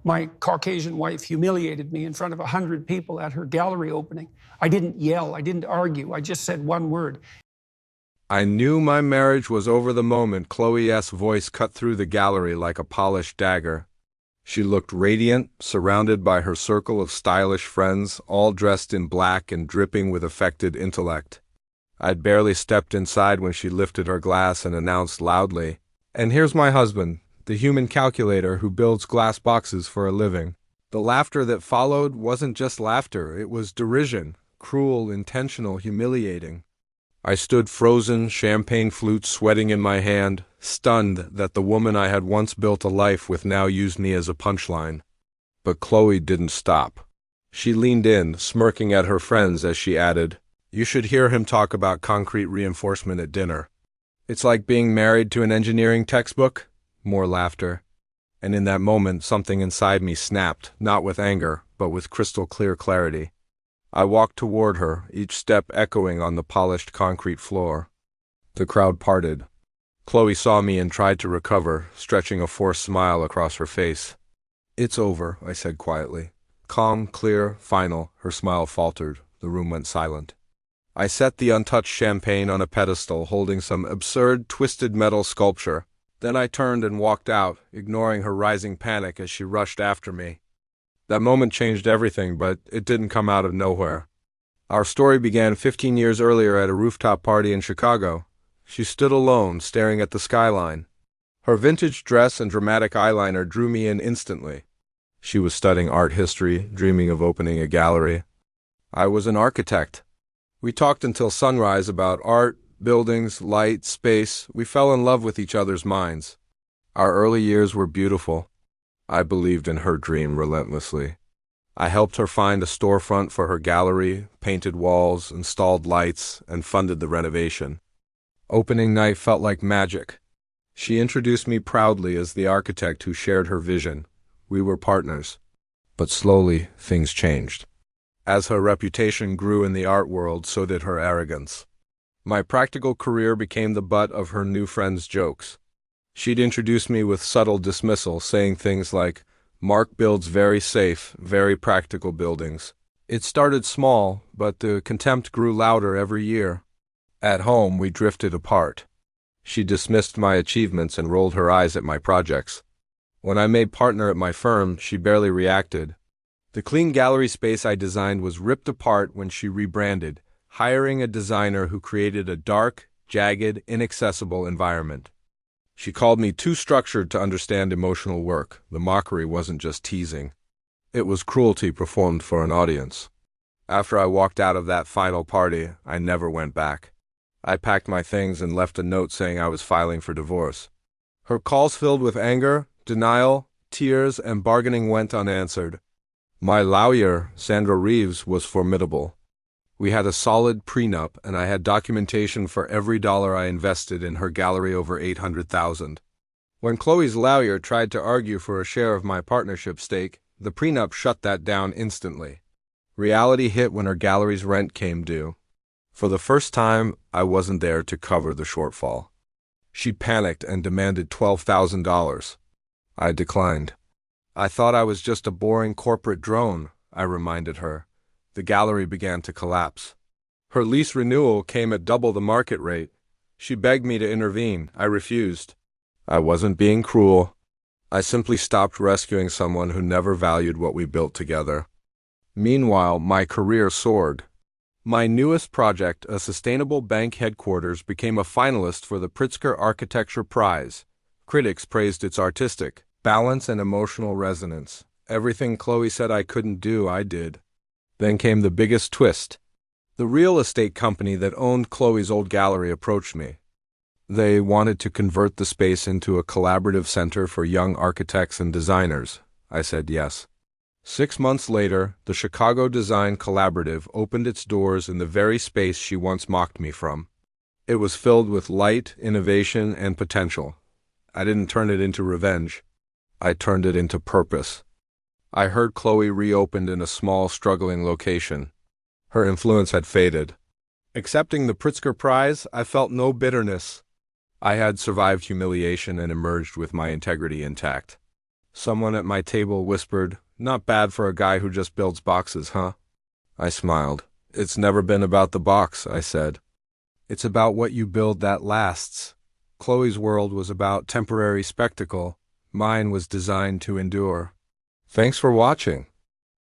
My Caucasian wife humiliated me in front of 100 people at her gallery opening. I didn't yell, I didn't argue, I just said one word. I knew my marriage was over the moment Chloe's voice cut through the gallery like a polished dagger. She looked radiant, surrounded by her circle of stylish friends, all dressed in black and dripping with affected intellect. I'd barely stepped inside when she lifted her glass and announced loudly, "And here's my husband, the human calculator who builds glass boxes for a living." The laughter that followed wasn't just laughter, it was derision, cruel, intentional, humiliating. I stood frozen, champagne flute sweating in my hand, stunned that the woman I had once built a life with now used me as a punchline. But Chloe didn't stop. She leaned in, smirking at her friends as she added, "You should hear him talk about concrete reinforcement at dinner. It's like being married to an engineering textbook." More laughter. And in that moment, something inside me snapped, not with anger, but with crystal clear clarity. I walked toward her, each step echoing on the polished concrete floor. The crowd parted. Chloe saw me and tried to recover, stretching a forced smile across her face. "It's over," I said quietly. Calm, clear, final. Her smile faltered. The room went silent. I set the untouched champagne on a pedestal, holding some absurd, twisted metal sculpture. Then I turned and walked out, ignoring her rising panic as she rushed after me. That moment changed everything, but it didn't come out of nowhere. Our story began 15 years earlier at a rooftop party in Chicago. She stood alone, staring at the skyline. Her vintage dress and dramatic eyeliner drew me in instantly. She was studying art history, dreaming of opening a gallery. I was an architect. We talked until sunrise about art, buildings, light, space. We fell in love with each other's minds. Our early years were beautiful. I believed in her dream relentlessly. I helped her find a storefront for her gallery, painted walls, installed lights, and funded the renovation. Opening night felt like magic. She introduced me proudly as the architect who shared her vision. We were partners. But slowly, things changed. As her reputation grew in the art world, so did her arrogance. My practical career became the butt of her new friends' jokes. She'd introduce me with subtle dismissal, saying things like, "Mark builds very safe, very practical buildings." It started small, but the contempt grew louder every year. At home, we drifted apart. She dismissed my achievements and rolled her eyes at my projects. When I made partner at my firm, she barely reacted. The clean gallery space I designed was ripped apart when she rebranded, hiring a designer who created a dark, jagged, inaccessible environment. She called me too structured to understand emotional work. The mockery wasn't just teasing. It was cruelty performed for an audience. After I walked out of that final party, I never went back. I packed my things and left a note saying I was filing for divorce. Her calls filled with anger, denial, tears, and bargaining went unanswered. My lawyer, Sandra Reeves, was formidable. We had a solid prenup, and I had documentation for every dollar I invested in her gallery, over $800,000. When Chloe's lawyer tried to argue for a share of my partnership stake, the prenup shut that down instantly. Reality hit when her gallery's rent came due. For the first time, I wasn't there to cover the shortfall. She panicked and demanded $12,000. I declined. "I thought I was just a boring corporate drone," I reminded her. The gallery began to collapse. Her lease renewal came at double the market rate. She begged me to intervene. I refused. I wasn't being cruel. I simply stopped rescuing someone who never valued what we built together. Meanwhile, my career soared. My newest project, a sustainable bank headquarters, became a finalist for the Pritzker Architecture Prize. Critics praised its artistic balance and emotional resonance. Everything Chloe said I couldn't do, I did. Then came the biggest twist. The real estate company that owned Chloe's old gallery approached me. They wanted to convert the space into a collaborative center for young architects and designers. I said yes. 6 months later, the Chicago Design Collaborative opened its doors in the very space she once mocked me from. It was filled with light, innovation, and potential. I didn't turn it into revenge. I turned it into purpose. I heard Chloe reopened in a small, struggling location. Her influence had faded. Accepting the Pritzker Prize, I felt no bitterness. I had survived humiliation and emerged with my integrity intact. Someone at my table whispered, "Not bad for a guy who just builds boxes, huh?" I smiled. "It's never been about the box," I said. "It's about what you build that lasts." Chloe's world was about temporary spectacle. Mine was designed to endure. Thanks for watching.